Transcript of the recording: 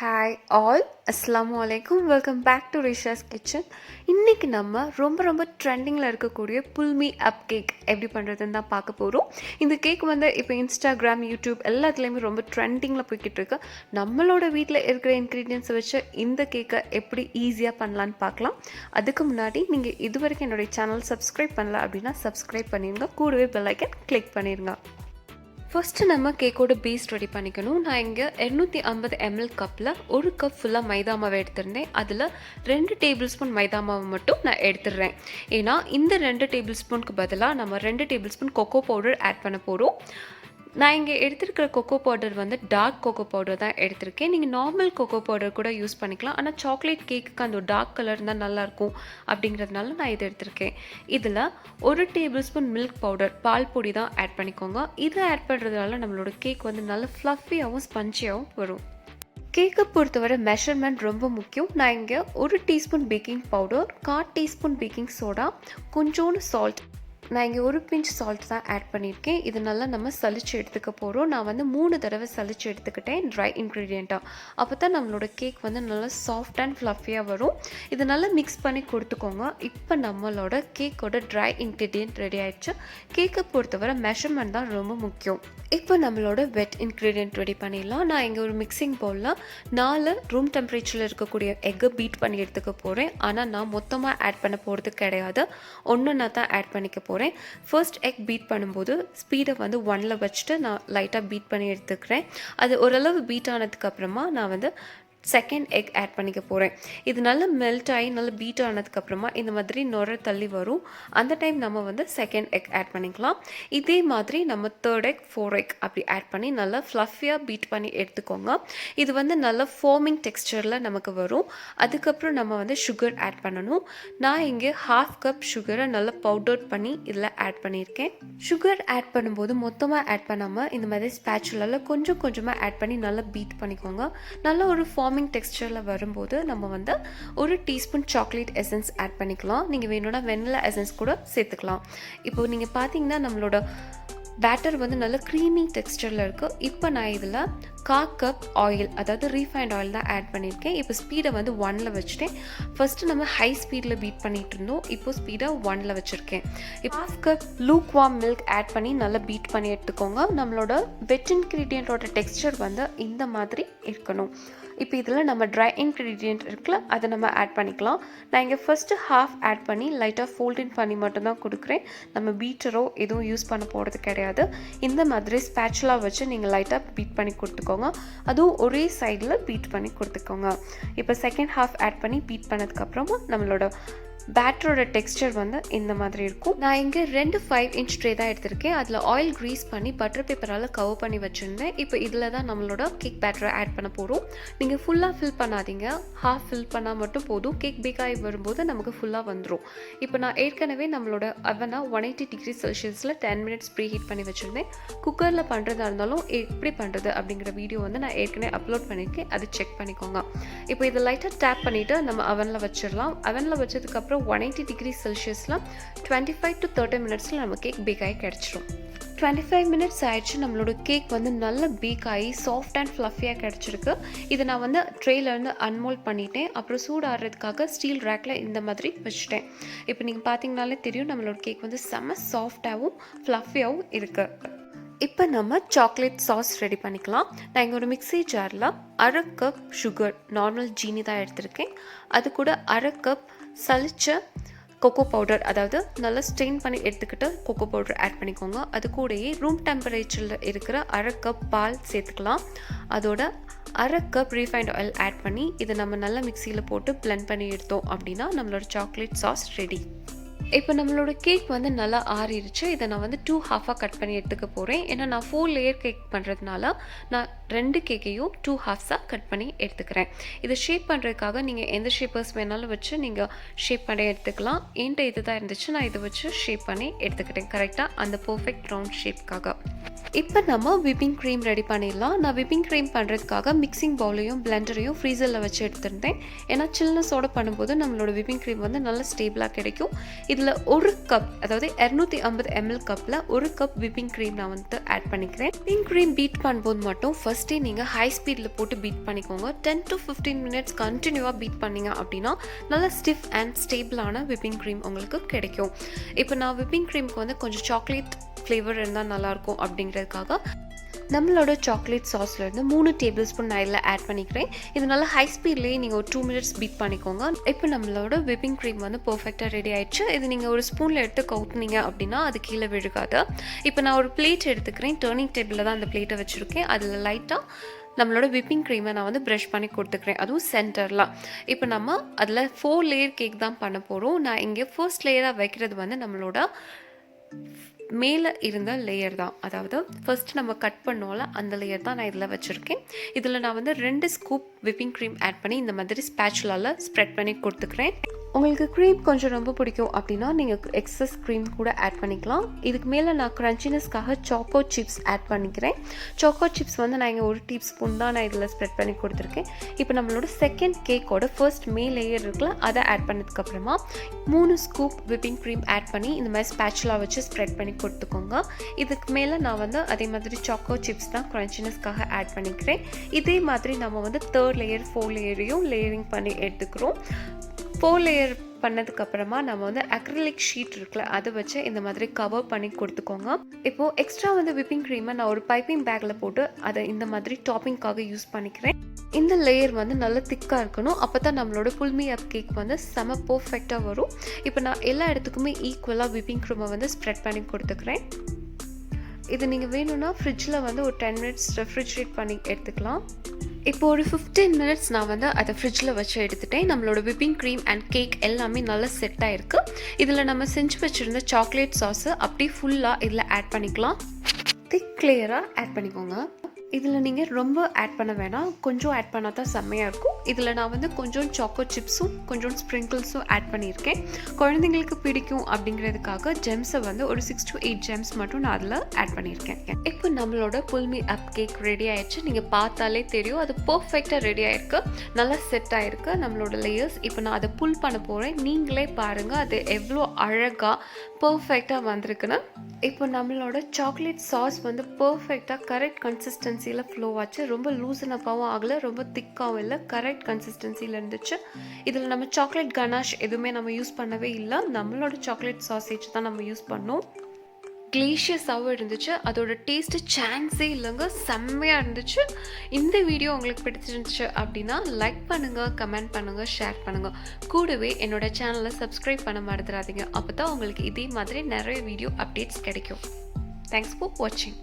Hi all, அஸ்ஸலாமு அலைக்கும். Welcome back to rishaaskitchen. இன்றைக்கி நம்ம ரொம்ப ட்ரெண்டிங்கில் இருக்கக்கூடிய புல்மி அப் கேக் எப்படி பண்ணுறதுன்னு தான் பார்க்க போகிறோம். இந்த கேக் இப்போ இன்ஸ்டாகிராம், யூடியூப் எல்லாத்துலேயுமே ரொம்ப ட்ரெண்டிங்கில் போய்கிட்டு இருக்கு. நம்மளோட வீட்டில் இருக்கிற இன்க்ரீடியன்ஸை வச்சு இந்த கேக்கை எப்படி ஈஸியாக பண்ணலான்னு பார்க்கலாம். அதுக்கு முன்னாடி நீங்கள் இது வரைக்கும் என்னுடைய சேனல் சப்ஸ்கிரைப் பண்ணல அப்படின்னா சப்ஸ்கிரைப் பண்ணிடுங்க. கூடவே பெல் ஐக்கன் கிளிக் பண்ணிடுங்க. ஃபஸ்ட்டு நம்ம கேக்கோட பேஸ் ரெடி பண்ணிக்கணும். நான் இங்கே 250 ml கப்பில் 1 கப் ஃபுல்லாக மைதா மாவை எடுத்திருந்தேன். அதில் 2 டேபிள் ஸ்பூன் மைதா மாவு மட்டும் நான் எடுத்துடுறேன். ஏன்னா இந்த 2 டேபிள் ஸ்பூனுக்கு பதிலாக நம்ம 2 table spoon cocoa powder add பண்ண போகிறோம். நான் இங்கே எடுத்துருக்கிற cocoa powder dark cocoa powder தான் எடுத்திருக்கேன். நீங்கள் நார்மல் கொக்கோ பவுடர் கூட யூஸ் பண்ணிக்கலாம். ஆனால் சாக்லேட் கேக்குக்கு அந்த டார்க் கலர் இருந்தால் நல்லாயிருக்கும் அப்படிங்கிறதுனால நான் இதை எடுத்திருக்கேன். இதில் 1 டேபிள் ஸ்பூன் மில்க் பவுடர், பால் பொடி தான் ஆட் பண்ணிக்கோங்க. இதை ஆட் பண்ணுறதுனால நம்மளோட கேக் நல்லா ஃப்ளஃபியாகவும் ஸ்பஞ்சியாகவும் வரும். கேக்கை பொறுத்தவரை மெஷர்மெண்ட் ரொம்ப முக்கியம். நான் இங்கே 1 teaspoon baking powder, 1/4 teaspoon baking soda, கொஞ்சோண்டு சால்ட், நான் இங்கே 1 பிஞ்ச் சால்ட் தான் ஆட் பண்ணியிருக்கேன். இது நல்லா நம்ம சலிச்சு எடுத்துக்க போகிறோம். நான் 3 தடவை சலிச்சு எடுத்துக்கிட்டேன் ட்ரை இன்க்ரீடியண்ட்டாக. அப்போ தான் நம்மளோட கேக் நல்லா சாஃப்ட் அண்ட் ஃப்ளஃபியாக வரும். இது நல்லா மிக்ஸ் பண்ணி கொடுத்துக்கோங்க. இப்போ நம்மளோட கேக்கோட ட்ரை இன்க்ரீடியன்ட் ரெடி ஆகிடுச்சு. கேக்கை பொறுத்தவரை மெஷர்மெண்ட் தான் ரொம்ப முக்கியம். இப்போ நம்மளோட வெட் இன்க்ரீடியன்ட் ரெடி பண்ணிடலாம். நான் இங்கே ஒரு மிக்சிங் பவுலில் 4 ரூம் டெம்பரேச்சரில் இருக்கக்கூடிய எக்கை பீட் பண்ணி எடுத்துக்க போகிறேன். ஆனால் நான் மொத்தமாக ஆட் பண்ண போகிறது கிடையாது, ஒன்று தான் ஆட் பண்ணிக்க போகிறேன். ஃபர்ஸ்ட் எக் பீட் பண்ணும்போது ஸ்பீடை 1ல் வச்சுட்டு நான் லைட்டாக பீட் பண்ணி எடுத்துக்கிறேன். அது ஓரளவு பீட் ஆனதுக்கப்புறமா நான் செகண்ட் எக் ஆட் பண்ணிக்க போகிறேன். இது நல்லா மெல்ட் ஆகி நல்லா பீட் ஆனதுக்கப்புறமா இந்த மாதிரி நுர தள்ளி வரும். அந்த டைம் நம்ம செகண்ட் எக் ஆட் பண்ணிக்கலாம். இதே மாதிரி நம்ம தேர்ட் எக், 4 எக் அப்படி ஆட் பண்ணி நல்லா ஃப்ளஃபியாக பீட் பண்ணி எடுத்துக்கோங்க. இது நல்லா ஃபோமிங் டெக்ஸ்டரில் நமக்கு வரும். அதுக்கப்புறம் நம்ம சுகர் ஆட் பண்ணணும். நான் இங்கே 1/2 கப் சுகரை நல்லா பவுடர் பண்ணி இதில் ஆட் பண்ணியிருக்கேன். சுகர் ஆட் பண்ணும்போது மொத்தமாக ஆட் பண்ணாமல் இந்த மாதிரி ஸ்பேச்சுலால் கொஞ்சமாக ஆட் பண்ணி நல்லா பீட் பண்ணிக்கோங்க. நல்லா ஒரு டெக்ஸ்டரில் வரும்போது நம்ம 1 டீஸ்பூன் சாக்லேட் எசன்ஸ் ஆட் பண்ணிக்கலாம். நீங்கள் வேணும்னா வெனிலா எசன்ஸ் கூட சேர்த்துக்கலாம். இப்போ நீங்கள் பார்த்தீங்கன்னா நம்மளோட பேட்டர் நல்ல க்ரீமி டெக்ஸ்டரில் இருக்குது. இப்போ நான் இதில் 1/4 கப் ஆயில், அதாவது ரீஃபைண்ட் ஆயில் தான் ஆட் பண்ணியிருக்கேன். இப்போ ஸ்பீடை 1ல் வச்சுட்டேன். ஃபஸ்ட்டு நம்ம ஹை ஸ்பீடில் பீட் பண்ணிகிட்டு இருந்தோம். இப்போது ஸ்பீடை 1ல் வச்சுருக்கேன். இப்போ 1/2 கப் லூக்வார்ம் மில்க் ஆட் பண்ணி நல்லா பீட் பண்ணி எடுத்துக்கோங்க. நம்மளோட வெட் இன்க்ரீடியண்ட்டோட டெக்ஸ்டர் இந்த மாதிரி இருக்கணும். இப்போ இதில் நம்ம ட்ரை இன்க்ரீடியண்ட் இருக்குல்ல, அதை நம்ம ஆட் பண்ணிக்கலாம். நான் இங்கே ஃபஸ்ட்டு ஹாஃப் ஆட் பண்ணி லைட்டாக ஃபோல்டின் பண்ணி மட்டும்தான் கொடுக்குறேன். நம்ம பீட்டரோ எதுவும் யூஸ் பண்ண போகிறது கிடையாது. இந்த மாதிரி ஸ்பேச்சுலா வச்சு நீங்கள் லைட்டாக பீட் பண்ணி கொடுத்துக்கோங்க. அதுவும் ஒரே சைடில் பீட் பண்ணி கொடுத்துக்கோங்க. இப்போ செகண்ட் ஹாஃப் ஆட் பண்ணி பீட் பண்ணதுக்கப்புறமா நம்மளோட பேட்டரோட டெக்ஸ்டர் இந்த மாதிரி இருக்கும். நான் இங்கே 2 5 இன்ச் ட்ரே தான் எடுத்திருக்கேன். அதில் ஆயில் க்ரீஸ் பண்ணி பட்டர் பேப்பரால் கவர் பண்ணி வச்சுருந்தேன். இப்போ இதில் தான் நம்மளோட கேக் பேட்டரை ஆட் பண்ண போகிறோம். நீங்கள் ஃபுல்லாக ஃபில் பண்ணாதீங்க, ஹாஃப் ஃபில் பண்ணால் மட்டும் போதும். கேக் பேக் ஆகி வரும்போது நமக்கு ஃபுல்லாக வந்துடும். இப்போ நான் ஏற்கனவே நம்மளோட அவனை 180 டிகிரி செல்சியஸில் 10 மினிட்ஸ் ப்ரீ ஹீட் பண்ணி வச்சுருந்தேன். குக்கரில் பண்ணுறதா இருந்தாலும் எப்படி பண்ணுறது அப்படிங்கிற வீடியோ நான் ஏற்கனவே அப்லோட் பண்ணியிருக்கேன், அதை செக் பண்ணிக்கோங்க. இப்போ இதை லைட்டாக டேப் பண்ணிவிட்டு நம்ம அவனில் வச்சிடலாம். அவனில் வச்சதுக்கப்புறம் 180 டிகிரி செல்சியஸில் 25 to 30 மினிட்ஸில் நம்ம கேக் பேக் ஆகி கிடச்சிரும். 25 மினிட்ஸ் ஆயிடுச்சு. நம்மளோட கேக் நல்லா பேக் ஆகி சாஃப்ட் அண்ட் ஃப்ளஃபியாக கிடச்சிருக்கு. இதை நான் ட்ரேலேருந்து அன்மோல்ட் பண்ணிட்டேன். அப்புறம் சூடு ஆடுறதுக்காக ஸ்டீல் ரேக்கில் இந்த மாதிரி வச்சுட்டேன். இப்போ நீங்கள் பார்த்தீங்கனாலே தெரியும் நம்மளோட கேக் செம்ம சாஃப்டாகவும் ஃப்ளஃபியாகவும் இருக்குது. இப்போ நம்ம சாக்லேட் சாஸ் ரெடி பண்ணிக்கலாம். நான் இங்கே ஒரு மிக்ஸி ஜாரில் 1/2 கப் சுகர், நார்மல் ஜீனி தான் எடுத்திருக்கேன். அது கூட 1/2 கப் சலிச்ச கொக்கோ பவுடர், அதாவது நல்லா ஸ்ட்ரெயின் பண்ணி எடுத்துக்கிட்டு கொக்கோ பவுடர் ஆட் பண்ணிக்கோங்க. அது கூடயே ரூம் டெம்பரேச்சரில் இருக்கிற 1/2 கப் பால் சேர்த்துக்கலாம். அதோட 1/2 கப் ரீஃபைண்ட் ஆயில் ஆட் பண்ணி இதை நம்ம நல்லா மிக்சியில் போட்டு பிளெண்ட் பண்ணி எடுத்தோம் அப்படின்னா நம்மளோட சாக்லேட் சாஸ் ரெடி. இப்போ நம்மளோட கேக் நல்லா ஆறிடுச்சு. இதை நான் 2 ஹாஃபாக கட் பண்ணி எடுத்துக்க போகிறேன். ஏன்னா நான் 4 லேயர் கேக் பண்ணுறதுனால நான் 2 கேக்கையும் 2 ஹாஃப்ஸாக கட் பண்ணி எடுத்துக்கிறேன். இதை ஷேப் பண்ணுறதுக்காக நீங்கள் எந்த ஷேப்பர்ஸ் வேணாலும் வச்சு நீங்கள் ஷேப் பண்ணி எடுத்துக்கலாம். என்கிட்ட இது தான் இருந்துச்சு, நான் இதை வச்சு ஷேப் பண்ணி எடுத்துக்கிட்டேன் கரெக்டாக அந்த பர்ஃபெக்ட் ரவுண்ட் ஷேப்காக. இப்போ நம்ம விப்பிங் க்ரீம் ரெடி பண்ணிடலாம். நான் விப்பிங் க்ரீம் பண்ணுறதுக்காக மிக்சிங் பவுலையும் பிளெண்டரையும் ஃப்ரீசரில் வச்சு எடுத்துருந்தேன். ஏன்னா சில்னஸோடு பண்ணும்போது நம்மளோட விப்பிங் க்ரீம் வந்து நல்லா ஸ்டேபிளாக கிடைக்கும். இதில் ஒரு கப், அதாவது 250 ml கப்பில் ஒரு கப் விப்பிங் க்ரீம் நான் வந்து ஆட் பண்ணிக்கிறேன். விப்பிங் க்ரீம் பீட் பண்ணும்போது மட்டும் ஃபஸ்ட்டே நீங்கள் ஹை ஸ்பீடில் போட்டு பீட் பண்ணிக்கோங்க. 10 to 15 minutes கண்டினியூவாக பீட் பண்ணிங்க அப்படின்னா நல்லா ஸ்டிஃப் அண்ட் ஸ்டேபிளான விப்பிங் க்ரீம் உங்களுக்கு கிடைக்கும். இப்போ நான் விப்பிங் க்ரீமுக்கு வந்து கொஞ்சம் சாக்லேட் ஃப்ளேவர் இருந்தால் நல்லாயிருக்கும் அப்படிங்கிறதுக்காக நம்மளோட சாக்லேட் சாஸ்லேருந்து 3 டேபிள் ஸ்பூன் நான் இதில் ஆட் பண்ணிக்கிறேன். இது நல்லா ஹை ஸ்பீட்லேயே நீங்கள் ஒரு 2 minutes பீட் பண்ணிக்கோங்க. இப்போ நம்மளோட விப்பிங் க்ரீம் வந்து பர்ஃபெக்டாக ரெடி ஆயிடுச்சு. இது நீங்கள் ஒரு ஸ்பூனில் எடுத்து கவுத்துனீங்க அப்படின்னா அது கீழே விழுகாது. இப்போ நான் ஒரு பிளேட் எடுத்துக்கிறேன். டர்னிங் டேபிளில் தான் அந்த பிளேட்டை வச்சுருக்கேன். அதில் லைட்டாக நம்மளோட விப்பிங் க்ரீமை நான் வந்து ப்ரஷ் பண்ணி கொடுத்துக்கிறேன், அதுவும் சென்டரில். இப்போ நம்ம அதில் 4 லேயர் கேக் தான் பண்ண போகிறோம். நான் இங்கே ஃபர்ஸ்ட் லேயராக வைக்கிறது வந்து நம்மளோட மேலே இருந்த லேயர் தான், அதாவது ஃபர்ஸ்ட் நம்ம கட் பண்ணோம்ல அந்த லேயர் தான் நான் இதில் வச்சுருக்கேன். இதில் நான் வந்து 2 ஸ்கூப் விப்பிங் க்ரீம் ஆட் பண்ணி இந்த மாதிரி ஸ்பேச்சுலால் ஸ்ப்ரெட் பண்ணி கொடுத்துக்கிறேன். உங்களுக்கு க்ரீம் கொஞ்சம் ரொம்ப பிடிக்கும் அப்படின்னா நீங்கள் எக்ஸஸ் க்ரீம் கூட ஆட் பண்ணிக்கலாம். இதுக்கு மேலே நான் க்ரன்ச்சினஸ்க்காக சாக்கோ சிப்ஸ் ஆட் பண்ணிக்கிறேன். சாக்கோ சிப்ஸ் வந்து நான் இங்கே ஒரு டீஸ்பூன் தான் நான் இதில் ஸ்ப்ரெட் பண்ணி கொடுத்துருக்கேன். இப்போ நம்மளோட செகண்ட் கேக்கோட ஃபர்ஸ்ட் லேயர் இருக்குல்ல, அதை ஆட் பண்ணதுக்கப்புறமா 3 ஸ்கூப் விப்பிங் க்ரீம் ஆட் பண்ணி இந்த மாதிரி ஸ்பேச்சுலா வச்சு ஸ்ப்ரெட் பண்ணி கொடுத்துக்கோங்க. இதுக்கு மேலே நான் வந்து அதே மாதிரி சாக்கோ சிப்ஸ் தான் க்ரன்ச்சினஸ்க்காக ஆட் பண்ணிக்கிறேன். இதே மாதிரி நம்ம வந்து 3rd லேயர் 4 லேயரையும் லேயரிங் பண்ணி எடுத்துக்கிறோம். 4 லேயர் பண்ணதுக்கப்புறமா நம்ம வந்து அக்ரிலிக் ஷீட் இருக்குல்ல, அதை வச்சு இந்த மாதிரி கவர் பண்ணி கொடுத்துக்கோங்க. இப்போது எக்ஸ்ட்ரா வந்து விப்பிங் க்ரீமை நான் ஒரு பைப்பிங் பேக்கில் போட்டு அதை இந்த மாதிரி டாப்பிங்காக யூஸ் பண்ணிக்கிறேன். இந்த லேயர் வந்து நல்லா திக்காக இருக்கணும். அப்போ தான் நம்மளோட புல்மி அப் கேக் வந்து செம பர்ஃபெக்டாக வரும். இப்போ நான் எல்லா இடத்துக்குமே ஈக்குவலாக விப்பிங் க்ரீமை வந்து ஸ்ப்ரெட் பண்ணி கொடுத்துக்கிறேன். இது நீங்கள் வேணும்னா ஃப்ரிட்ஜில் வந்து ஒரு 10 minutes ரெஃப்ரிஜரேட் பண்ணி எடுத்துக்கலாம். இப்போ ஒரு 15 minutes நான் வந்து அதை ஃப்ரிட்ஜில் வச்சு எடுத்துட்டேன். நம்மளோட விப்பிங் க்ரீம் அண்ட் கேக் எல்லாமே நல்லா செட் ஆகிருக்கு. இதில் நம்ம செஞ்சு வச்சுருந்த சாக்லேட் சாஸு அப்படி ஃபுல்லாக இதில் ஆட் பண்ணிக்கலாம். திக் லேயராக ஆட் பண்ணிக்கோங்க. இதில் நீங்கள் ரொம்ப ஆட் பண்ண வேணாம், கொஞ்சம் ஆட் பண்ணால் தான் செம்மையாக இருக்கும். இதில் நான் வந்து கொஞ்சம் சாக்கோ சிப்ஸும் கொஞ்சம் ஸ்ப்ரிங்கிள்ஸும் ஆட் பண்ணியிருக்கேன். குழந்தைங்களுக்கு பிடிக்கும் அப்படிங்கிறதுக்காக ஜெம்ஸை வந்து ஒரு 6 to 8 ஜெம்ஸ் மட்டும் நான் அதில் ஆட் பண்ணியிருக்கேன். இப்போ நம்மளோட புல்மி அப் கேக் ரெடி ஆயிடுச்சு. நீங்கள் பார்த்தாலே தெரியும் அது பர்ஃபெக்டாக ரெடி ஆகிருக்கு, நல்லா செட் ஆகிருக்கு நம்மளோட லேயர்ஸ். இப்போ நான் அதை புல் பண்ண போகிறேன். நீங்களே பாருங்கள் அது எவ்வளோ அழகாக பர்ஃபெக்டாக வந்திருக்குன்னு. இப்போ நம்மளோட சாக்லேட் சாஸ் வந்து பர்ஃபெக்டாக கரெக்ட் கன்சிஸ்டன்சியில் ஃப்ளோ ஆச்சு. ரொம்ப லூசனப்பாகவும் ஆகலை, ரொம்ப திக்காகவும் இல்லை, கரெக்ட் கன்சிஸ்டன்சியில் இருந்துச்சு. இதில் நம்ம சாக்லேட் கனாஷ் எதுவுமே நம்ம யூஸ் பண்ணவே இல்லை. நம்மளோட சாக்லேட் சாசேஜ் தான் நம்ம யூஸ் பண்ணோம். கிளேஷியஸாகவும் இருந்துச்சு. அதோட டேஸ்ட்டு சான்ஸே இல்லைங்க, செம்மையாக இருந்துச்சு. இந்த வீடியோ உங்களுக்கு பிடிச்சிருந்துச்சு அப்படின்னா லைக் பண்ணுங்கள், கமெண்ட் பண்ணுங்கள், ஷேர் பண்ணுங்கள். கூடவே என்னோட சேனலை சப்ஸ்கிரைப் பண்ண மறந்துடாதீங்க. அப்போ தான் உங்களுக்கு இதே மாதிரி நிறைய வீடியோ அப்டேட்ஸ் கிடைக்கும். தேங்க்ஸ் ஃபார் வாட்சிங்.